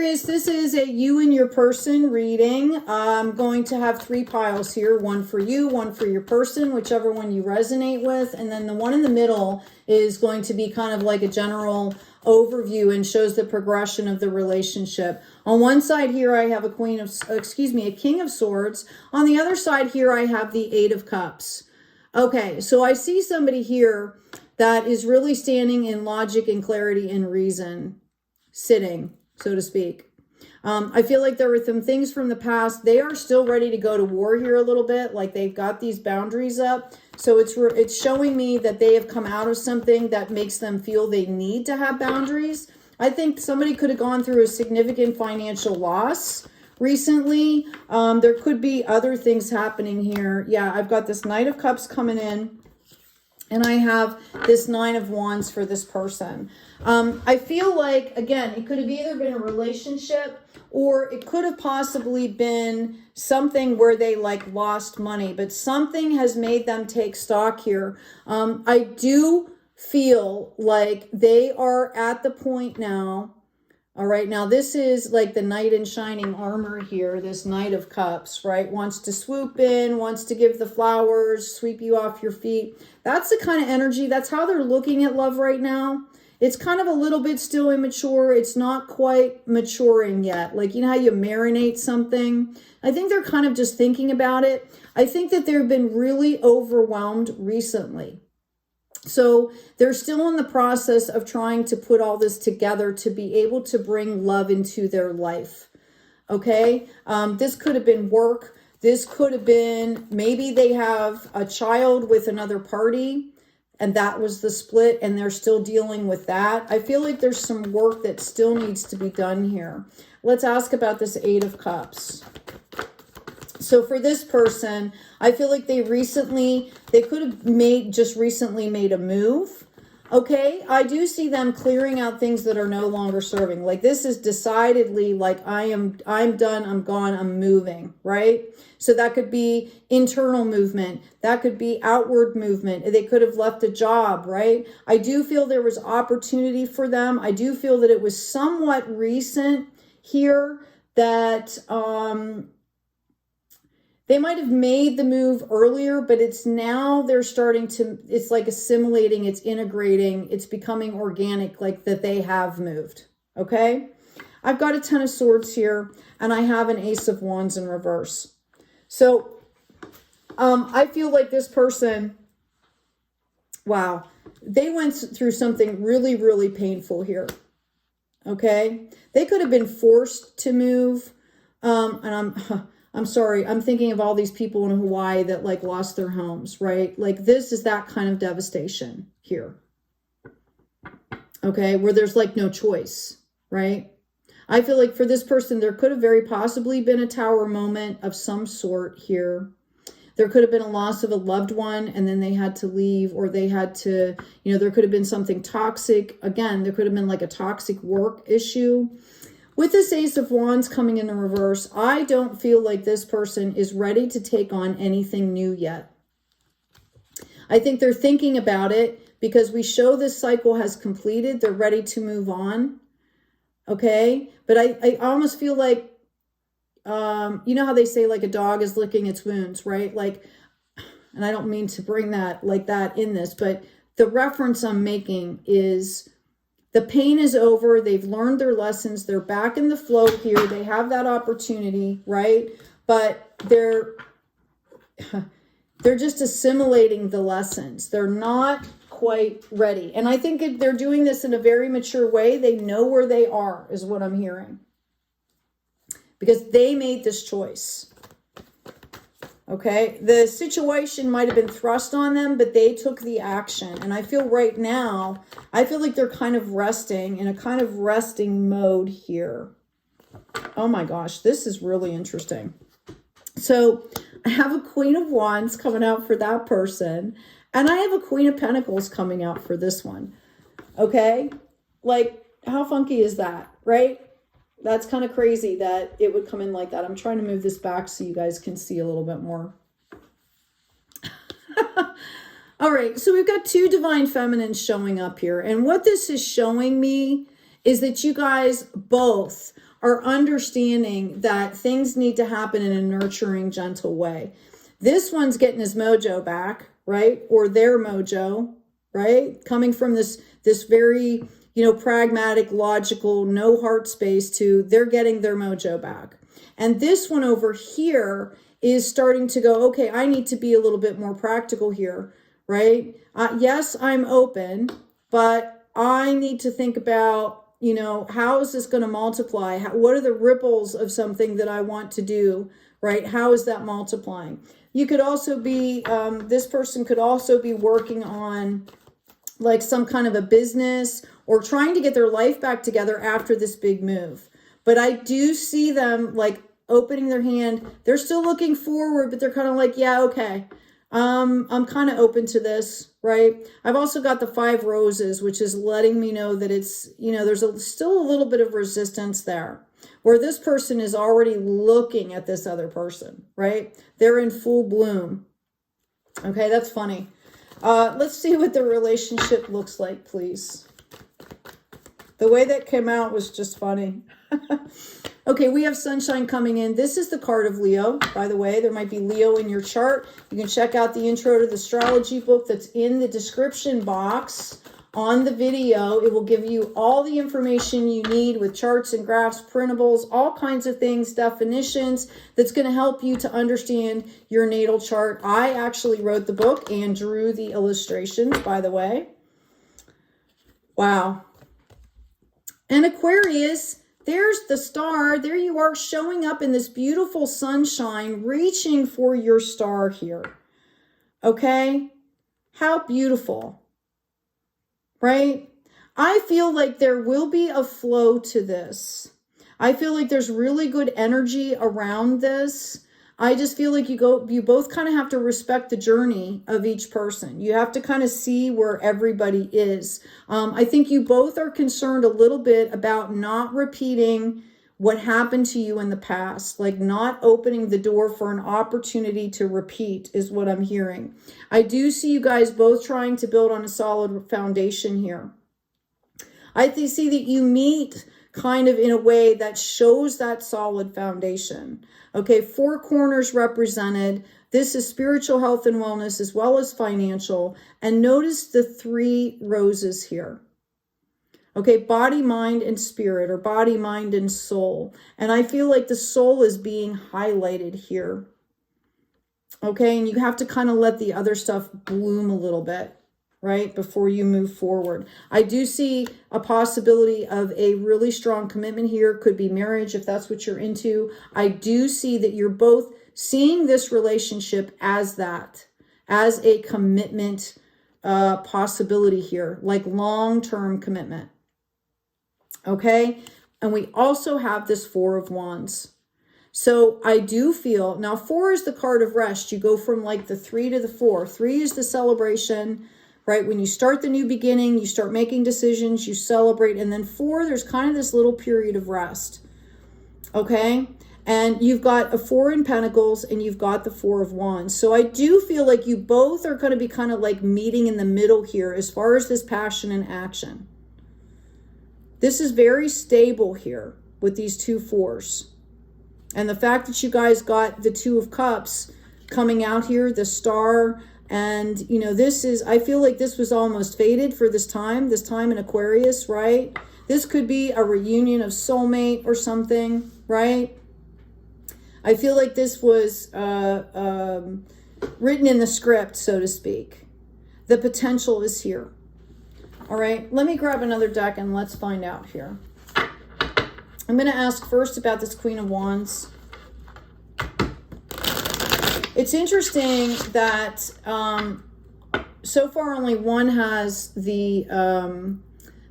Aquarius, this is a you and your person reading. I'm going to have 3 piles here, one for you, one for your person, whichever one you resonate with. And then the one in the middle is going to be kind of like a general overview and shows the progression of the relationship. On one side here, I have a King of Swords. On the other side here, I have the 8 of Cups. Okay, so I see somebody here that is really standing in logic and clarity and reason, sitting, so to speak. I feel like there were some things from the past. They are still ready to go to war here a little bit, like they've got these boundaries up. So it's showing me that they have come out of something that makes them feel they need to have boundaries. I think somebody could have gone through a significant financial loss recently. There could be other things happening here. Yeah, I've got this Knight of Cups coming in. And I have this 9 of Wands for this person. I feel like, again, it could have either been a relationship or it could have possibly been something where they like lost money, but something has made them take stock here. I do feel like they are at the point now. All right, now this is like the knight in shining armor here, this Knight of Cups, right? Wants to swoop in, wants to give the flowers, sweep you off your feet. That's the kind of energy, that's how they're looking at love right now. It's kind of a little bit still immature. It's not quite maturing yet. Like, you know how you marinate something? I think they're kind of just thinking about it. I think that they've been really overwhelmed recently. So they're still in the process of trying to put all this together to be able to bring love into their life. Okay. This could have been work. This could have been, maybe they have a child with another party and that was the split and they're still dealing with that. I feel like there's some work that still needs to be done here. Let's ask about this 8 of Cups. So for this person, I feel like they could have just recently made a move. Okay, I do see them clearing out things that are no longer serving. Like this is decidedly like I'm done, I'm gone, I'm moving, right? So that could be internal movement. That could be outward movement. They could have left a job, right? I do feel there was opportunity for them. I do feel that it was somewhat recent here that they might have made the move earlier, but it's now they're starting to, it's like assimilating, it's integrating, it's becoming organic, like that they have moved, okay? I've got a 10 of Swords here, and I have an Ace of Wands in reverse. So I feel like this person, wow, they went through something really, really painful here, okay? They could have been forced to move, and I'm sorry, I'm thinking of all these people in Hawaii that like lost their homes, right? Like this is that kind of devastation here. Okay, where there's like no choice, right? I feel like for this person, there could have very possibly been a tower moment of some sort here. There could have been a loss of a loved one and then they had to leave, or they had to, you know, there could have been something toxic. Again, there could have been like a toxic work issue. With this Ace of Wands coming in the reverse, I don't feel like this person is ready to take on anything new yet. I think they're thinking about it because we show this cycle has completed. They're ready to move on. Okay. But I almost feel like, you know how they say like a dog is licking its wounds, right? Like, and I don't mean to bring that like that in this, but the reference I'm making is the pain is over. They've learned their lessons. They're back in the flow here. They have that opportunity, right? But they're just assimilating the lessons. They're not quite ready. And I think they're doing this in a very mature way. They know where they are, is what I'm hearing. Because they made this choice. Okay, the situation might have been thrust on them, but they took the action. And I feel right now, I feel like they're kind of resting in a kind of resting mode here. Oh my gosh, this is really interesting. So I have a Queen of Wands coming out for that person. And I have a Queen of Pentacles coming out for this one. Okay, like how funky is that, right? That's kind of crazy that it would come in like that. I'm trying to move this back so you guys can see a little bit more. All right, so we've got 2 divine feminines showing up here. And what this is showing me is that you guys both are understanding that things need to happen in a nurturing, gentle way. This one's getting his mojo back, right? Or their mojo, right? Coming from this very, pragmatic, logical, no heart space to they're getting their mojo back. And this one over here is starting to go, okay, I need to be a little bit more practical here, right? Yes, I'm open, but I need to think about, how is this going to multiply? What are the ripples of something that I want to do, right? How is that multiplying? You could also be, this person could also be working on like some kind of a business or trying to get their life back together after this big move. But I do see them like opening their hand. They're still looking forward, but they're kind of like, yeah, okay. I'm kind of open to this, right? I've also got the 5 roses, which is letting me know that it's, there's still a little bit of resistance there, where this person is already looking at this other person, right? They're in full bloom. Okay, that's funny. Let's see what the relationship looks like, please. The way that came out was just funny. Okay, we have sunshine coming in. This is the card of Leo, by the way. There might be Leo in your chart. You can check out the intro to the astrology book that's in the description box on the video. It will give you all the information you need with charts and graphs, printables, all kinds of things, definitions, that's going to help you to understand your natal chart. I actually wrote the book and drew the illustrations, by the way. Wow. And Aquarius, there's the star. There you are, showing up in this beautiful sunshine, reaching for your star here. Okay? How beautiful. Right? I feel like there will be a flow to this. I feel like there's really good energy around this. I just feel like you both kind of have to respect the journey of each person. You have to kind of see where everybody is. I think you both are concerned a little bit about not repeating what happened to you in the past, like not opening the door for an opportunity to repeat is what I'm hearing. I do see you guys both trying to build on a solid foundation here. I see that you meet kind of in a way that shows that solid foundation. Okay, 4 corners represented. This is spiritual health and wellness as well as financial. And notice the 3 roses here. Okay, body, mind, and spirit, or body, mind, and soul. And I feel like the soul is being highlighted here. Okay, and you have to kind of let the other stuff bloom a little bit, right, before you move forward. I do see a possibility of a really strong commitment here. Could be marriage if that's what you're into. I do see that you're both seeing this relationship as that, as a commitment possibility here, like long-term commitment. Okay, and we also have this 4 of Wands. So I do feel, now 4 is the card of rest. You go from like the 3 to the 4. 3 is the celebration, right? When you start the new beginning, you start making decisions, you celebrate. And then 4, there's kind of this little period of rest. Okay, and you've got a 4 in Pentacles and you've got the 4 of Wands. So I do feel like you both are going to be kind of like meeting in the middle here as far as this passion and action. This is very stable here with these 2 4s. And the fact that you guys got the 2 of Cups coming out here, the star, and, this is, I feel like this was almost fated for this time in Aquarius, right? This could be a reunion of soulmate or something, right? I feel like this was written in the script, so to speak. The potential is here. All right, let me grab another deck and let's find out here. I'm going to ask first about this Queen of Wands. It's interesting that so far only one has the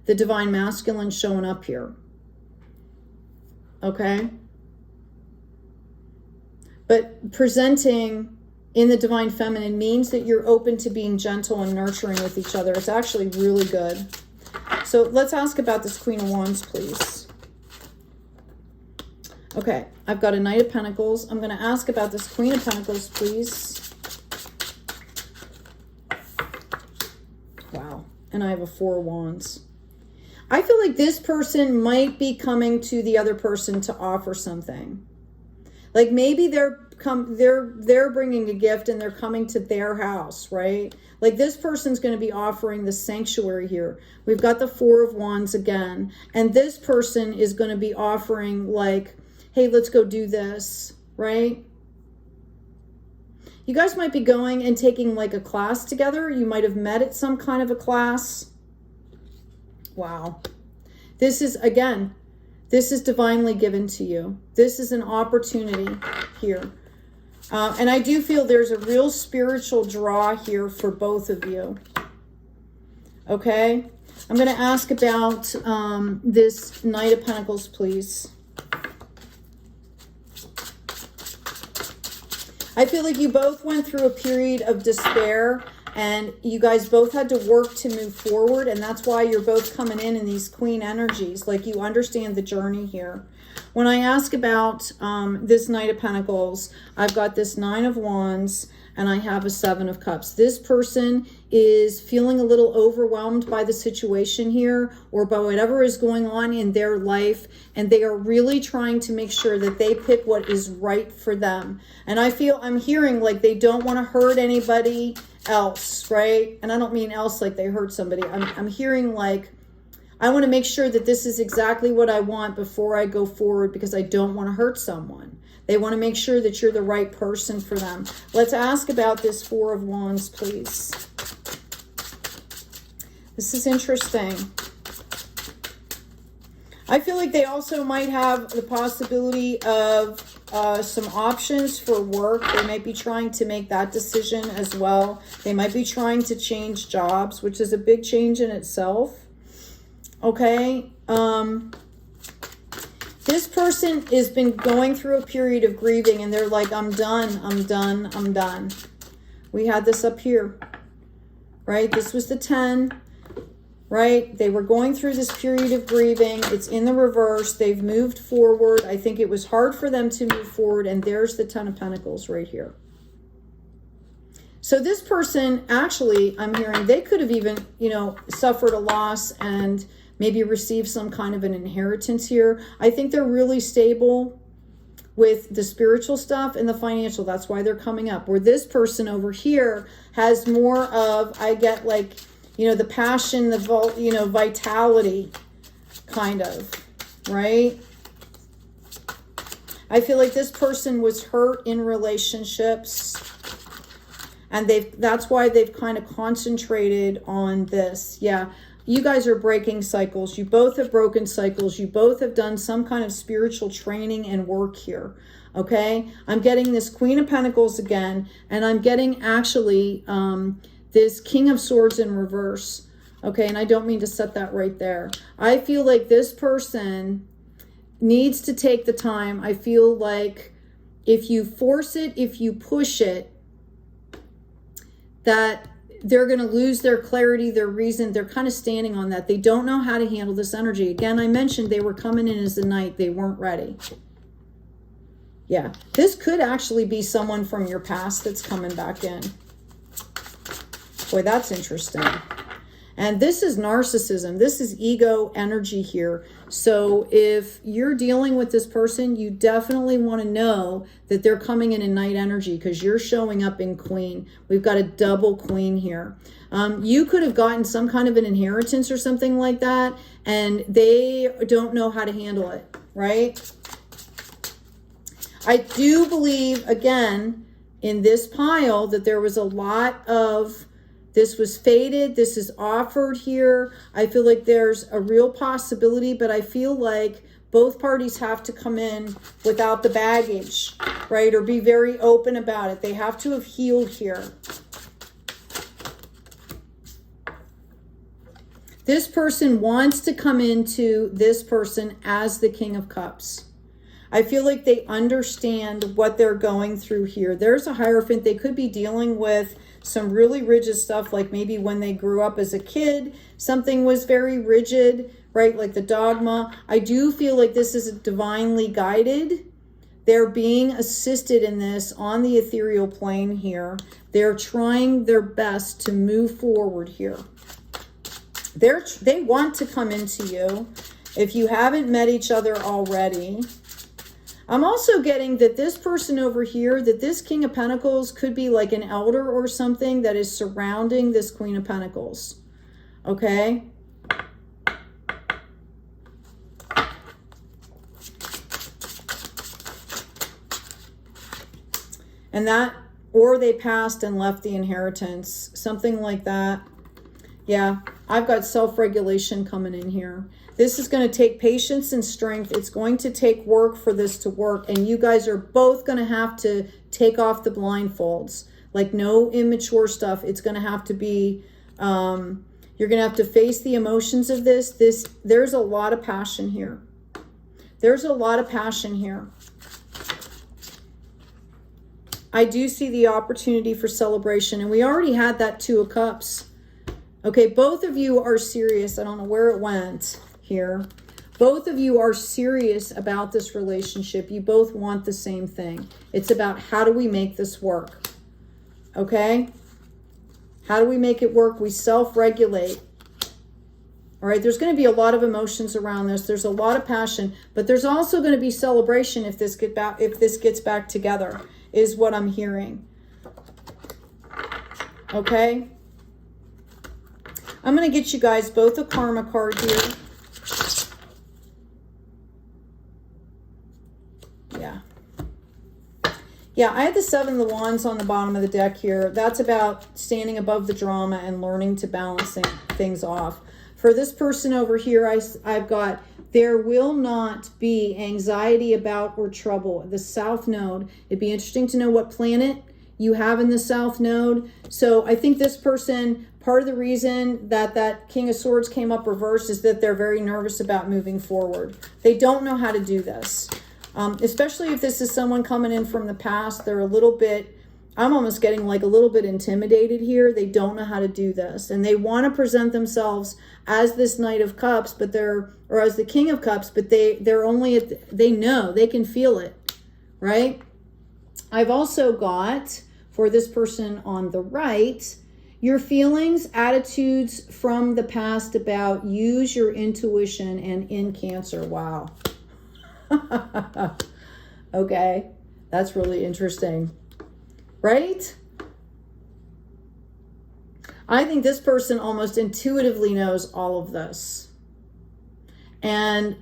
Divine Masculine showing up here. Okay? But presenting in the Divine Feminine means that you're open to being gentle and nurturing with each other. It's actually really good. So let's ask about this Queen of Wands, please. Okay, I've got a Knight of Pentacles. I'm going to ask about this Queen of Pentacles, please. Wow. And I have a 4 of Wands. I feel like this person might be coming to the other person to offer something. Like maybe they're bringing a gift and they're coming to their house, right? Like this person's going to be offering the sanctuary here. We've got the Four of Wands again. And this person is going to be offering like, hey, let's go do this, right? You guys might be going and taking like a class together. You might have met at some kind of a class. Wow. This is, again, this is divinely given to you. This is an opportunity here. And I do feel there's a real spiritual draw here for both of you. Okay? I'm going to ask about this Knight of Pentacles, please. I feel like you both went through a period of despair and you guys both had to work to move forward, and that's why you're both coming in these queen energies. Like you understand the journey here. When I ask about this Knight of Pentacles, I've got this Nine of Wands and I have a Seven of Cups. This person is feeling a little overwhelmed by the situation here or by whatever is going on in their life, and they are really trying to make sure that they pick what is right for them. And I'm hearing like they don't want to hurt anybody else, right? And I don't mean else like they hurt somebody. I'm hearing like, I want to make sure that this is exactly what I want before I go forward because I don't want to hurt someone. They want to make sure that you're the right person for them. Let's ask about this Four of Wands, please. This is interesting. I feel like they also might have the possibility of some options for work. They might be trying to make that decision as well. They might be trying to change jobs, which is a big change in itself. Okay. This person has been going through a period of grieving and they're like, I'm done, I'm done, I'm done. We had this up here, right? This was the 10, right? They were going through this period of grieving. It's in the reverse. They've moved forward. I think it was hard for them to move forward. And there's the 10 of Pentacles right here. So this person, actually, I'm hearing they could have even, suffered a loss and maybe receive some kind of an inheritance here. I think they're really stable with the spiritual stuff and the financial. That's why they're coming up. Where this person over here has more of, I get like, the passion, the vitality kind of, right? I feel like this person was hurt in relationships and that's why they've kind of concentrated on this. Yeah. You guys are breaking cycles. You both have broken cycles. You both have done some kind of spiritual training and work here. Okay. I'm getting this Queen of Pentacles again. And I'm getting actually this King of Swords in reverse. Okay. And I don't mean to set that right there. I feel like this person needs to take the time. I feel like if you force it, if you push it, that they're going to lose their clarity, their reason. They're kind of standing on that. They don't know how to handle this energy. Again, I mentioned they were coming in as the Knight. They weren't ready. Yeah. This could actually be someone from your past that's coming back in. Boy, that's interesting. And this is narcissism. This is ego energy here. So if you're dealing with this person, you definitely want to know that they're coming in Knight energy because you're showing up in Queen. We've got a double Queen here. You could have gotten some kind of an inheritance or something like that, and they don't know how to handle it, right? I do believe, again, in this pile that there was a lot of... This was fated. This is offered here. I feel like there's a real possibility, but I feel like both parties have to come in without the baggage, right? Or be very open about it. They have to have healed here. This person wants to come into this person as the King of Cups. I feel like they understand what they're going through here. There's a Hierophant. They could be dealing with some really rigid stuff, like maybe when they grew up as a kid, something was very rigid, right? Like the dogma. I do feel like this is divinely guided. They're being assisted in this on the ethereal plane here. They're trying their best to move forward here. They want to come into you. If you haven't met each other already, I'm also getting that this person over here, that this King of Pentacles could be like an elder or something that is surrounding this Queen of Pentacles. Okay? And that, or they passed and left the inheritance, something like that. Yeah, I've got self-regulation coming in here. This is going to take patience and strength. It's going to take work for this to work. And you guys are both going to have to take off the blindfolds. Like no immature stuff. It's going to have to be, you're going to have to face the emotions of this. There's a lot of passion here. There's a lot of passion here. I do see the opportunity for celebration. And we already had that Two of Cups. Okay, both of you are serious. I don't know where it went here. Both of you are serious about this relationship. You both want the same thing. It's about how do we make this work? Okay? How do we make it work? We self-regulate. All right, there's going to be a lot of emotions around this. There's a lot of passion, but there's also going to be celebration if this gets back together, is what I'm hearing. Okay? I'm going to get you guys both a karma card here. Yeah, I had the Seven of Wands on the bottom of the deck here. That's about standing above the drama and learning to balance things off. For this person over here, I've got, there will not be anxiety about or trouble. The South Node. It'd be interesting to know what planet you have in the South Node. So I think this person, part of the reason that King of Swords came up reversed is that they're very nervous about moving forward. They don't know how to do this. Especially if this is someone coming in from the past, they're a little bit, I'm almost getting like a little bit intimidated here. They don't know how to do this. And they want to present themselves as this Knight of Cups, but or as the King of Cups, but they're only, they know, they can feel it, right? I've also got, for this person on the right, your feelings, attitudes from the past about use your intuition and in Cancer. Wow. Okay, that's really interesting, right? I think this person almost intuitively knows all of this. And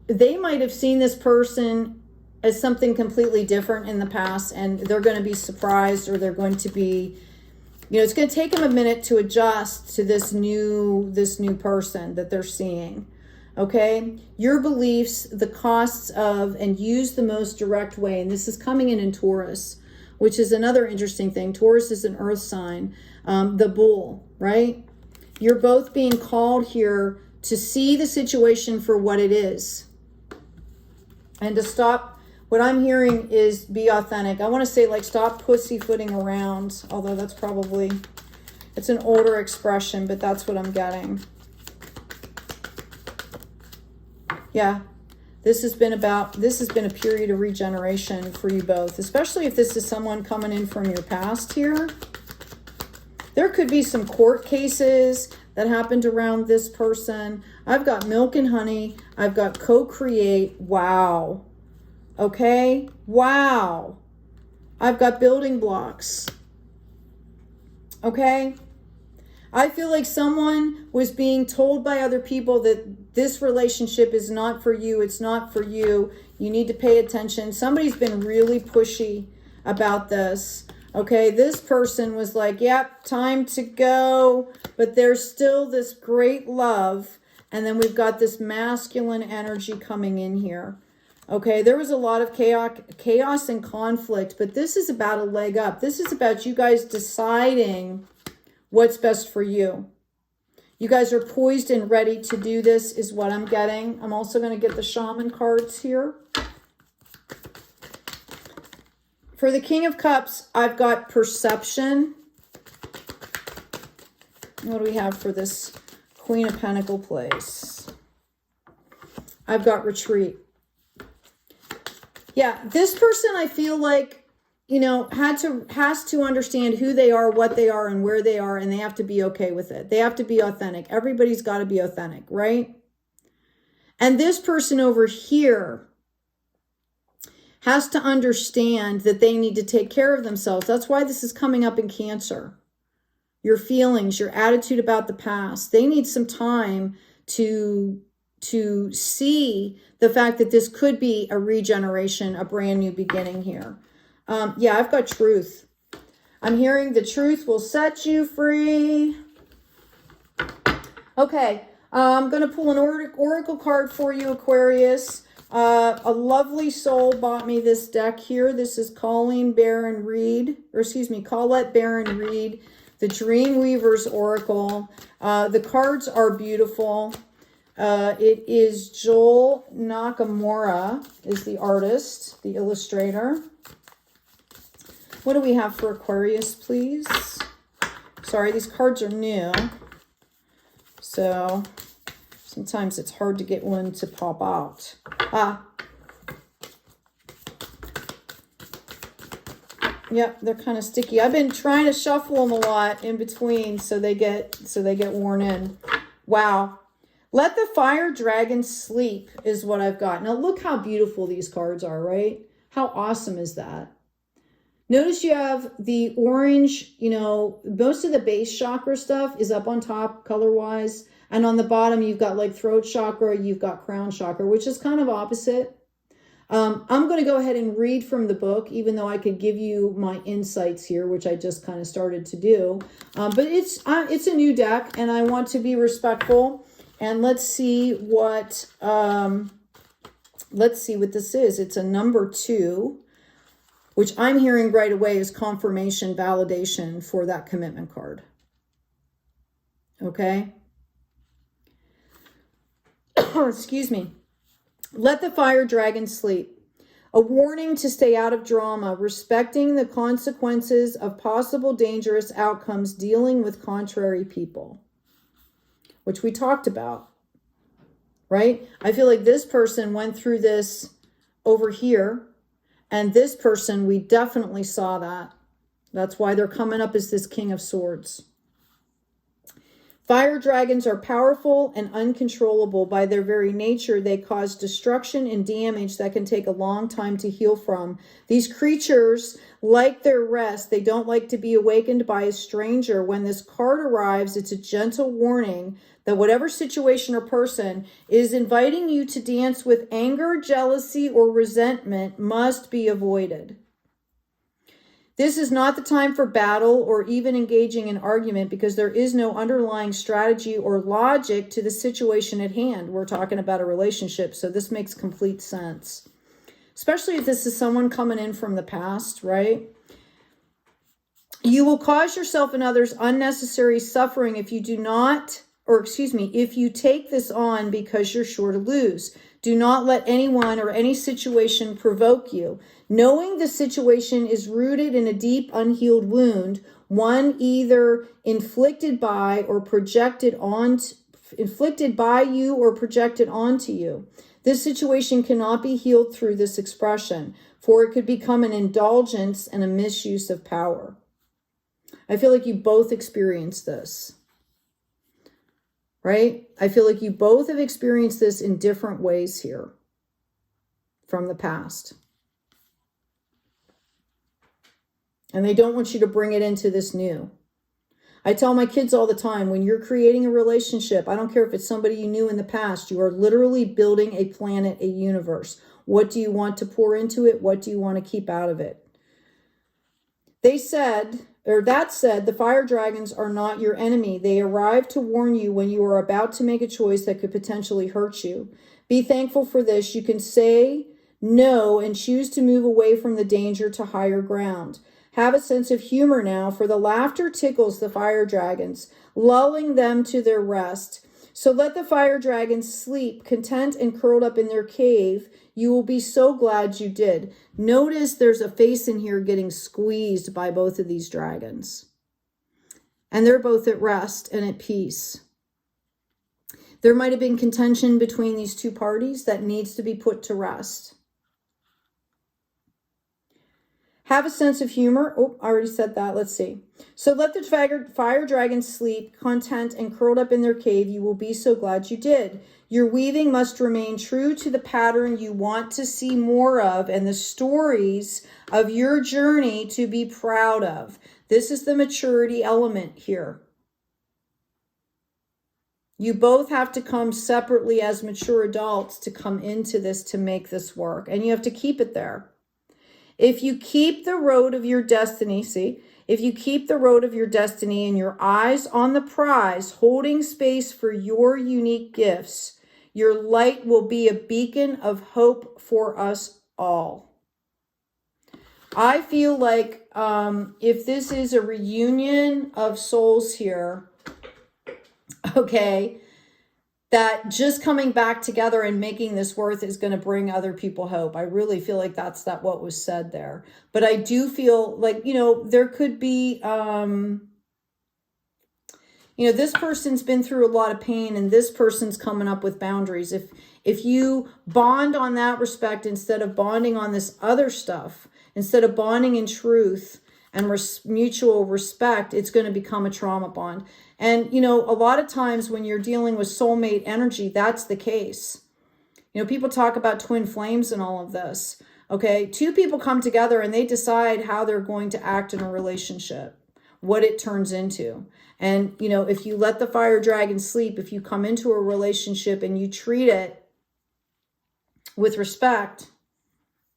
they might have seen this person as something completely different in the past, and they're going to be surprised, or they're going to be, you know, it's going to take them a minute to adjust to this new person that they're seeing. Okay, your beliefs, the costs of, and use the most direct way. And this is coming in Taurus, which is another interesting thing. Taurus is an earth sign, the bull, right? You're both being called here to see the situation for what it is. And to stop, what I'm hearing is be authentic. I want to say like stop pussyfooting around, although that's probably, it's an older expression, but that's what I'm getting. Yeah, this has been a period of regeneration for you both, especially if this is someone coming in from your past here. There could be some court cases that happened around this person. I've got milk and honey. I've got co-create. Wow. Okay. Wow. I've got building blocks. Okay. I feel like someone was being told by other people that this relationship is not for you. It's not for you. You need to pay attention. Somebody's been really pushy about this. Okay, this person was like, yep, time to go. But there's still this great love. And then we've got this masculine energy coming in here. Okay, there was a lot of chaos and conflict. But this is about a leg up. This is about you guys deciding what's best for you. You guys are poised and ready to do this is what I'm getting. I'm also going to get the shaman cards here. For the King of Cups, I've got perception. What do we have for this Queen of Pentacle place? I've got retreat. Yeah, this person, I feel like you know, has to understand who they are, what they are, and where they are, and they have to be okay with it. They have to be authentic. Everybody's got to be authentic, right? And this person over here has to understand that they need to take care of themselves. That's why this is coming up in Cancer. Your feelings, your attitude about the past. They need some time to see the fact that this could be a regeneration, a brand new beginning here. Yeah, I've got truth. I'm hearing the truth will set you free. Okay, I'm going to pull an oracle card for you, Aquarius. A lovely soul bought me this deck here. This is Colleen Barron Reed, or excuse me, Colette Barron Reed, the Dreamweaver's Oracle. The cards are beautiful. It is Joel Nakamura is the artist, the illustrator. What do we have for Aquarius, please? Sorry, these cards are new. So sometimes it's hard to get one to pop out. Yep, they're kind of sticky. I've been trying to shuffle them a lot in between so they get worn in. Wow. Let the fire dragon sleep is what I've got. Now look how beautiful these cards are, right? How awesome is that? Notice you have the orange, you know, most of the base chakra stuff is up on top color-wise. And on the bottom, you've got like throat chakra, you've got crown chakra, which is kind of opposite. I'm going to go ahead and read from the book, even though I could give you my insights here, which I just kind of started to do. But it's a new deck, and I want to be respectful. And let's see what this is. It's a number 2. Which I'm hearing right away is confirmation, validation for that commitment card. Okay? Excuse me. Let the fire dragon sleep. A warning to stay out of drama, respecting the consequences of possible dangerous outcomes, dealing with contrary people. Which we talked about. Right? I feel like this person went through this over here. And this person, we definitely saw that. That's why they're coming up as this King of Swords. Fire dragons are powerful and uncontrollable. By their very nature, they cause destruction and damage that can take a long time to heal from. These creatures like their rest. They don't like to be awakened by a stranger. When this card arrives, it's a gentle warning that whatever situation or person is inviting you to dance with anger, jealousy, or resentment must be avoided. This is not the time for battle or even engaging in argument because there is no underlying strategy or logic to the situation at hand. We're talking about a relationship, so this makes complete sense. Especially if this is someone coming in from the past, right? You will cause yourself and others unnecessary suffering if you do not, or excuse me, if you take this on because you're sure to lose. Do not let anyone or any situation provoke you. Knowing the situation is rooted in a deep unhealed wound, one either inflicted by you or projected onto you. This situation cannot be healed through this expression, for it could become an indulgence and a misuse of power. I feel like you both experienced this. Right? I feel like you both have experienced this in different ways here from the past. And they don't want you to bring it into this new. I tell my kids all the time, when you're creating a relationship, I don't care if it's somebody you knew in the past, you are literally building a planet, a universe. What do you want to pour into it? What do you want to keep out of it? That said, the fire dragons are not your enemy. They arrive to warn you when you are about to make a choice that could potentially hurt you. Be thankful for this. You can say no and choose to move away from the danger to higher ground. Have a sense of humor now, for the laughter tickles the fire dragons, lulling them to their rest. So let the fire dragons sleep, content and curled up in their cave. You will be so glad you did. Notice there's a face in here getting squeezed by both of these dragons. And they're both at rest and at peace. There might have been contention between these two parties that needs to be put to rest. Have a sense of humor. Oh, I already said that. Let's see. So let the fire dragon sleep, content, and curled up in their cave. You will be so glad you did. Your weaving must remain true to the pattern you want to see more of and the stories of your journey to be proud of. This is the maturity element here. You both have to come separately as mature adults to come into this, to make this work. And you have to keep it there. If you keep the road of your destiny, see, if you keep the road of your destiny and your eyes on the prize, holding space for your unique gifts, your light will be a beacon of hope for us all. I feel like if this is a reunion of souls here, okay, that just coming back together and making this worth is going to bring other people hope. I really feel like that's what was said there. But I do feel like, you know, there could be, you know, this person's been through a lot of pain and this person's coming up with boundaries. If you bond on that respect instead of bonding on this other stuff, instead of bonding in truth and mutual respect, it's going to become a trauma bond. And, you know, a lot of times when you're dealing with soulmate energy, that's the case. You know, people talk about twin flames and all of this. Okay, two people come together and they decide how they're going to act in a relationship, what it turns into. And, you know, if you let the fire dragon sleep, if you come into a relationship and you treat it with respect,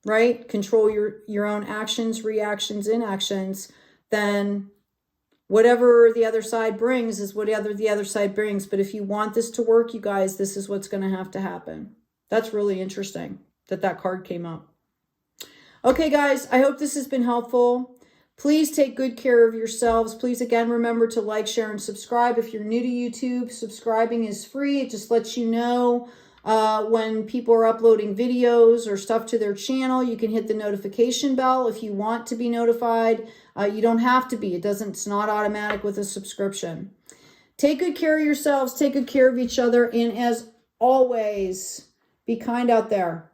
right? Control your own actions, reactions, inactions, then whatever the other side brings is whatever the other side brings. But if you want this to work, you guys, this is what's going to have to happen. That's really interesting that card came up. Okay, guys, I hope this has been helpful. Please take good care of yourselves. Please, again, remember to like, share, and subscribe. If you're new to YouTube, subscribing is free. It just lets you know when people are uploading videos or stuff to their channel. You can hit the notification bell if you want to be notified. You don't have to be. It's not automatic with a subscription. Take good care of yourselves. Take good care of each other. And as always, be kind out there.